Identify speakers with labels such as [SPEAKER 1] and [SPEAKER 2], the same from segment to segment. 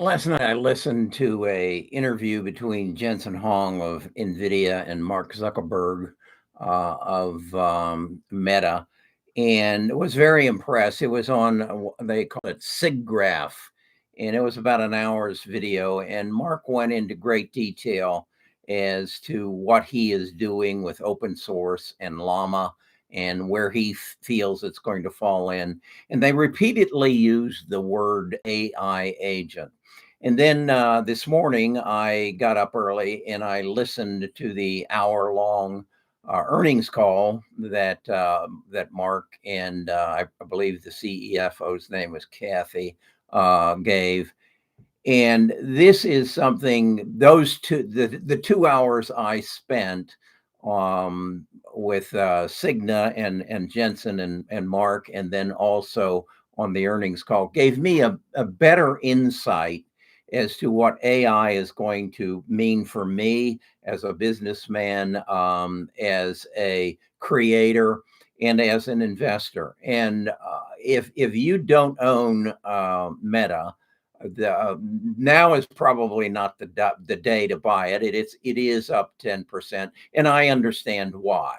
[SPEAKER 1] Last night I listened to a interview between Jensen Huang of NVIDIA and Mark Zuckerberg of Meta, and was very impressed. It was on they call it SIGGRAPH, and it was about an hour's video. And Mark went into great detail as to what he is doing with open source and Llama and where he feels it's going to fall in. And they repeatedly used the word AI agent. And then this morning, I got up early and I listened to the hour-long earnings call that Mark and I believe the CEFO's name was Kathy gave. And this is something the 2 hours I spent with Cigna and Jensen and Mark, and then also on the earnings call, gave me a better insight as to what AI is going to mean for me as a businessman, as a creator, and as an investor. And if you don't own Meta, now is probably not the day to buy it. It is up 10%, and I understand why.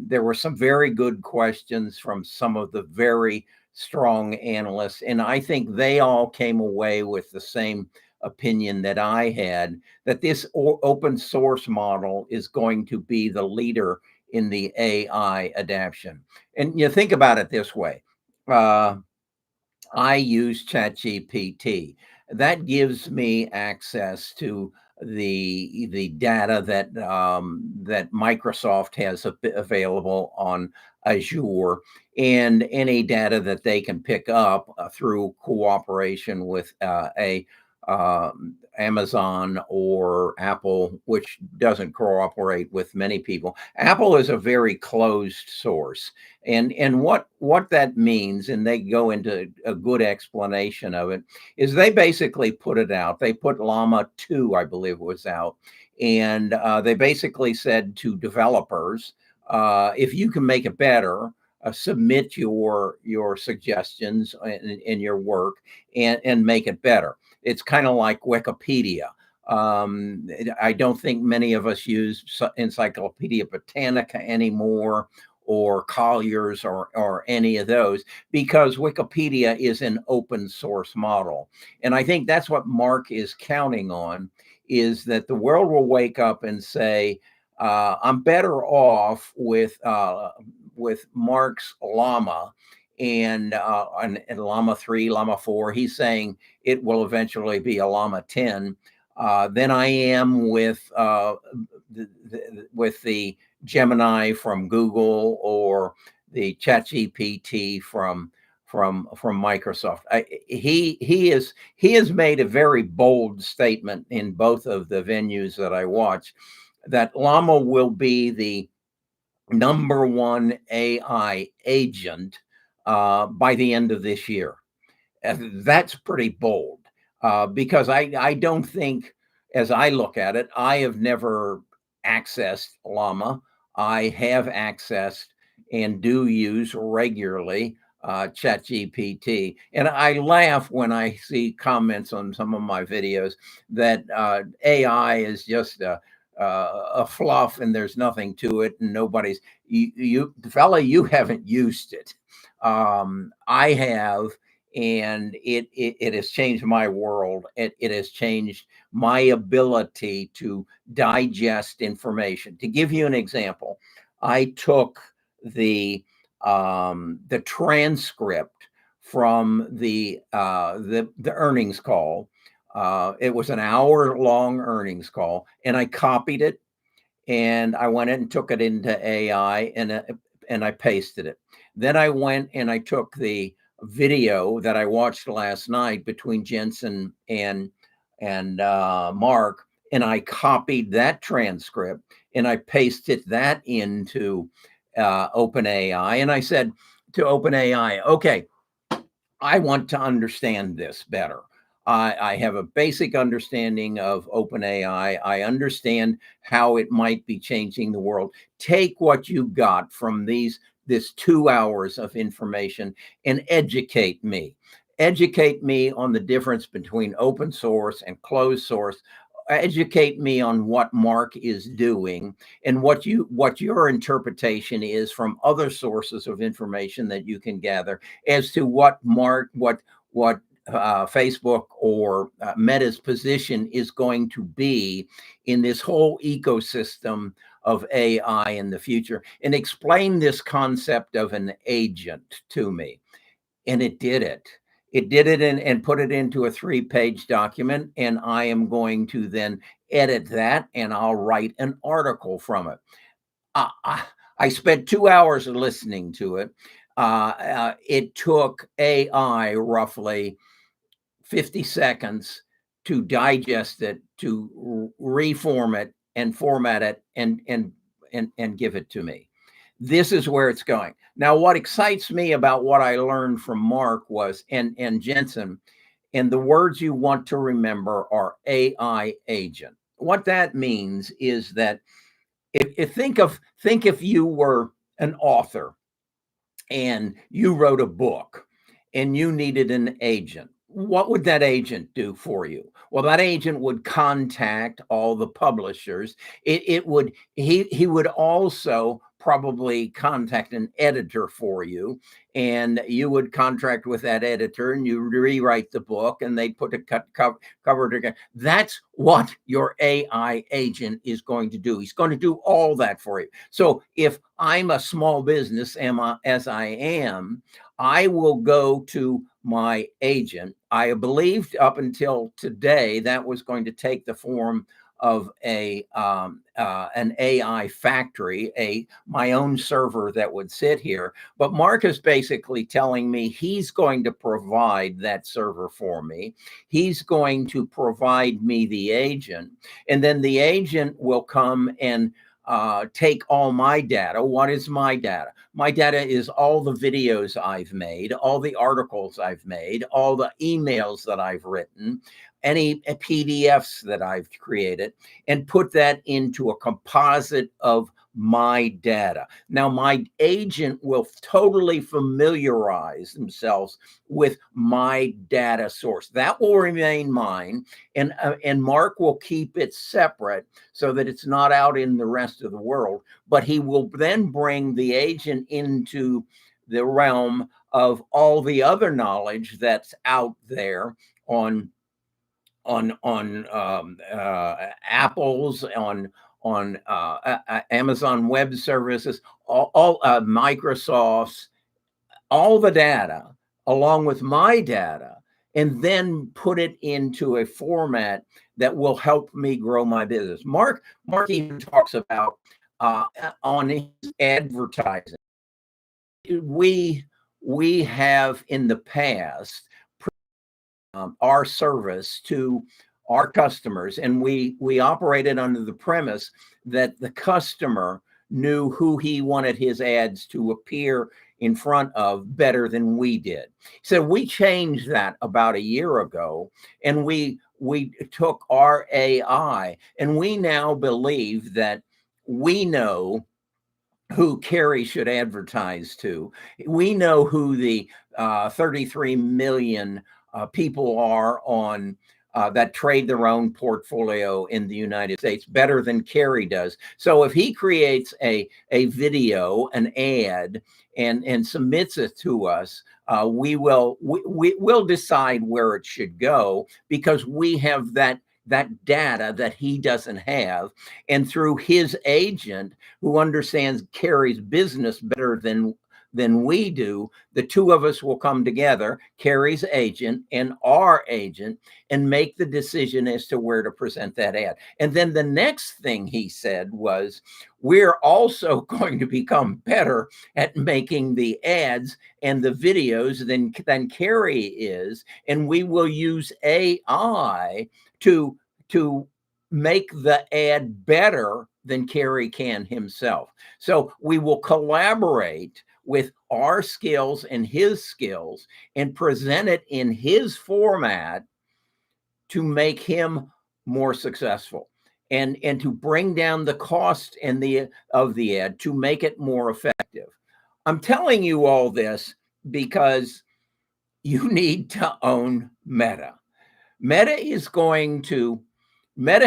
[SPEAKER 1] There were some very good questions from some of the very strong analysts, and I think they all came away with the same opinion that I had, that this open source model is going to be the leader in the AI adaptation. And you think about it this way. I use ChatGPT. That gives me access to the data that Microsoft has available on Azure, and any data that they can pick up through cooperation with a Amazon or Apple, which doesn't cooperate with many people. Apple is a very closed source, and what that means, and they go into a good explanation of it, is they basically put it out. They put Llama 2, I believe, was out, and they basically said to developers, if you can make it better, submit your suggestions in your work and make it better. It's kind of like Wikipedia. I don't think many of us use Encyclopedia Britannica anymore, or Collier's, or any of those, because Wikipedia is an open source model. And I think that's what Mark is counting on, is that the world will wake up and say, I'm better off with Mark's Llama and Llama 3, Llama 4. He's saying it will eventually be a Llama 10 than I am with the Gemini from Google, or the ChatGPT from Microsoft. He has made a very bold statement in both of the venues that I watch, that Llama will be the number one AI agent by the end of this year. That's pretty bold, because I don't think, as I look at it, I have never accessed Llama. I have accessed and do use regularly ChatGPT. And I laugh when I see comments on some of my videos that AI is just a fluff and there's nothing to it, and nobody's fella, you haven't used it. I have, and it has changed my world. It has changed my ability to digest information. To give you an example, I took the transcript from the earnings call. It was an hour-long earnings call, and I copied it, and I went in and took it into AI, and I pasted it. Then I went and I took the video that I watched last night between Jensen and Mark, and I copied that transcript and I pasted that into OpenAI, and I said to OpenAI, okay, I want to understand this better. I have a basic understanding of OpenAI. I understand how it might be changing the world. Take what you got from this 2 hours of information and educate me. educate me on the difference between open source and closed source, educate me on what Mark is doing and what your interpretation is from other sources of information that you can gather as to what Facebook or Meta's position is going to be in this whole ecosystem of AI in the future, and explain this concept of an agent to me. And it did it. It did it and put it into a 3-page document. And I am going to then edit that and I'll write an article from it. I spent 2 hours listening to it. It took AI roughly 50 seconds to digest it, to reform it and format it and give it to me. This is where it's going. Now, what excites me about what I learned from Mark was, and Jensen, and the words you want to remember are AI agent. What that means is that think if you were an author and you wrote a book and you needed an agent, what would that agent do for you? Well, that agent would contact all the publishers. He would also probably contact an editor for you, and you would contract with that editor and you rewrite the book and they put a cover together. That's what your AI agent is going to do. He's going to do all that for you. So if I'm a small business, as I am, I will go to my agent. I believed up until today that was going to take the form of an AI factory, my own server that would sit here. But Mark is basically telling me he's going to provide that server for me. He's going to provide me the agent, and then the agent will come and take all my data. What is my data? My data is all the videos I've made, all the articles I've made, all the emails that I've written, any PDFs that I've created, and put that into a composite of my data. Now, my agent will totally familiarize themselves with my data source. That will remain mine, and Mark will keep it separate so that it's not out in the rest of the world. But he will then bring the agent into the realm of all the other knowledge that's out there on Apple's, on Amazon Web Services, all Microsoft's, all the data along with my data, and then put it into a format that will help me grow my business. Mark even talks about on his advertising. We have in the past our service to our customers, and we operated under the premise that the customer knew who he wanted his ads to appear in front of better than we did. So we changed that about a year ago, and we took our AI, and we now believe that we know who Kerry should advertise to. We know who the 33 million people are on that trade their own portfolio in the United States better than Kerry does. So if he creates a video, an ad, and submits it to us, we'll decide where it should go, because we have that data that he doesn't have. And through his agent, who understands Kerry's business better than we do, the two of us will come together, Kerry's agent and our agent, and make the decision as to where to present that ad. And then the next thing he said was, we're also going to become better at making the ads and the videos than Kerry is, and we will use AI to make the ad better than Kerry can himself. So we will collaborate with our skills and his skills and present it in his format to make him more successful, and to bring down the cost of the ad, to make it more effective. I'm telling you all this because you need to own Meta. Meta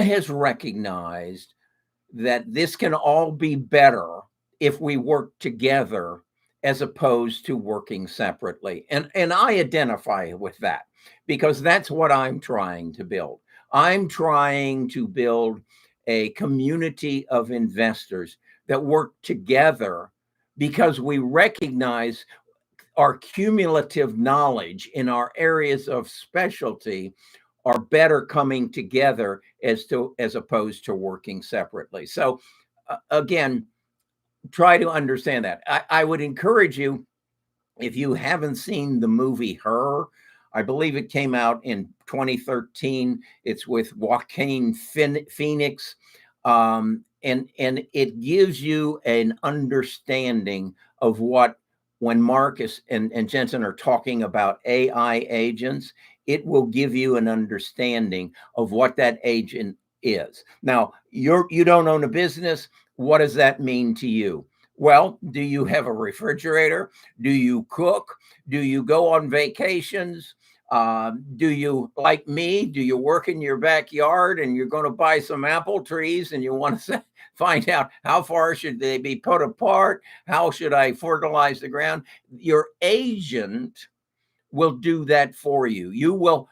[SPEAKER 1] has recognized that this can all be better if we work together as opposed to working separately. And I identify with that because that's what I'm trying to build. I'm trying to build a community of investors that work together because we recognize our cumulative knowledge in our areas of specialty are better coming together as opposed to working separately. So again, try to understand that. I would encourage you, if you haven't seen the movie Her, I believe it came out in 2013. It's with Joaquin Phoenix. And it gives you an understanding of what, when Marcus and Jensen are talking about AI agents, it will give you an understanding of what that agent is. Now, you don't own a business. What does that mean to you? Well, do you have a refrigerator? Do you cook? Do you go on vacations? Do you, like me, do you work in your backyard and you're going to buy some apple trees and you want to find out how far should they be put apart? How should I fertilize the ground? Your agent will do that for you. You will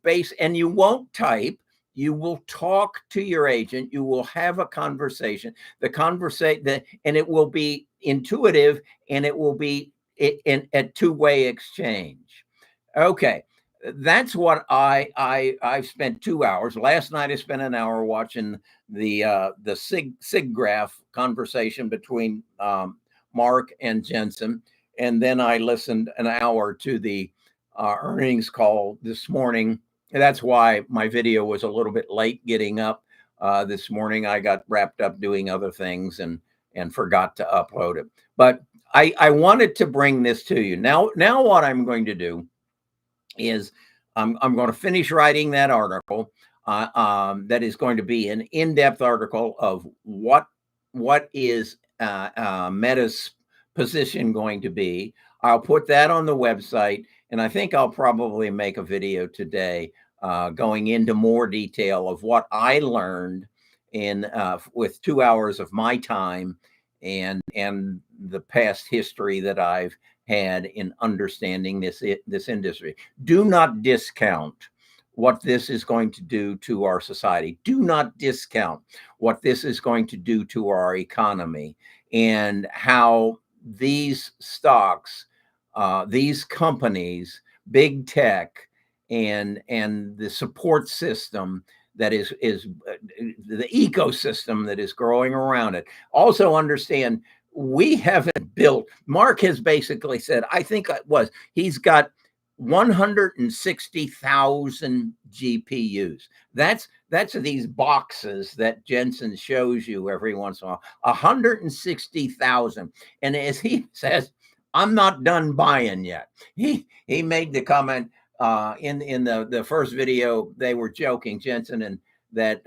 [SPEAKER 1] base, and you won't type. You will talk to your agent. You will have a conversation. And it will be intuitive, and it will be in a two-way exchange. Okay, that's what I've spent 2 hours. Last night I spent an hour watching the SIGGRAPH conversation between Mark and Jensen, and then I listened an hour to the earnings call this morning. That's why my video was a little bit late getting up this morning. I got wrapped up doing other things and forgot to upload it. But I wanted to bring this to you. Now what I'm going to do is I'm going to finish writing that article. That is going to be an in-depth article of what is Meta's position going to be. I'll put that on the website, and I think I'll probably make a video today going into more detail of what I learned in with 2 hours of my time and the past history that I've had in understanding this industry. Do not discount what this is going to do to our society. Do not discount what this is going to do to our economy, and how these stocks, these companies, big tech, and the support system that is the ecosystem that is growing around it. Also understand, we haven't built, Mark has basically said, I think it was, he's got 160,000 GPUs. That's these boxes that Jensen shows you every once in a while. 160,000. And as he says, I'm not done buying yet. He made the comment in the first video. They were joking, Jensen, and that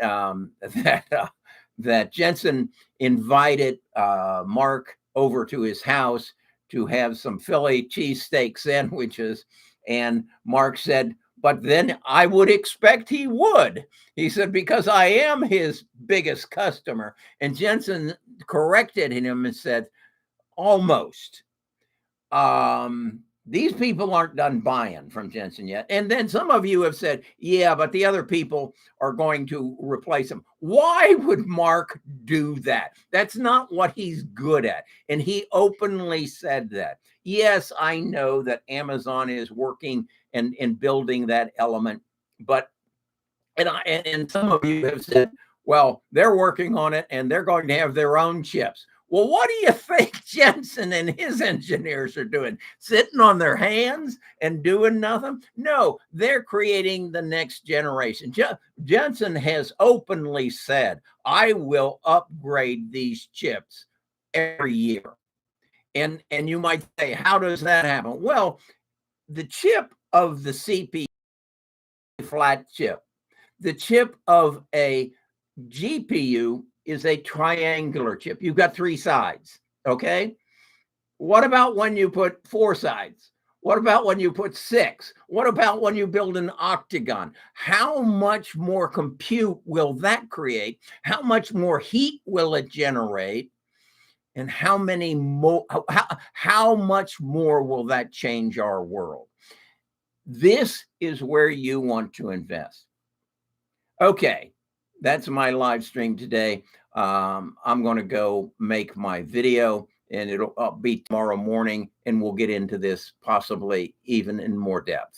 [SPEAKER 1] that Jensen invited Mark over to his house to have some Philly cheesesteak sandwiches. And Mark said, but then I would expect he would. He said, because I am his biggest customer. And Jensen corrected him and said, almost. These people aren't done buying from Jensen yet. And then some of you have said, yeah, but the other people are going to replace him. Why would Mark do that? That's not what he's good at. And he openly said that. Yes, I know that Amazon is working and building that element, but and some of you have said, well, they're working on it and they're going to have their own chips. Well, what do you think Jensen and his engineers are doing? Sitting on their hands and doing nothing? No, they're creating the next generation. Jensen has openly said, I will upgrade these chips every year. And you might say, how does that happen? Well, the chip of the CPU, flat chip. The chip of a GPU is a triangular chip. You've got three sides, okay? What about when you put four sides? What about when you put 6? What about when you build an octagon? How much more compute will that create? How much more heat will it generate? And how many more, how much more will that change our world? This is where you want to invest. Okay, that's my live stream today. I'm going to go make my video, and it'll be tomorrow morning, and we'll get into this possibly even in more depth.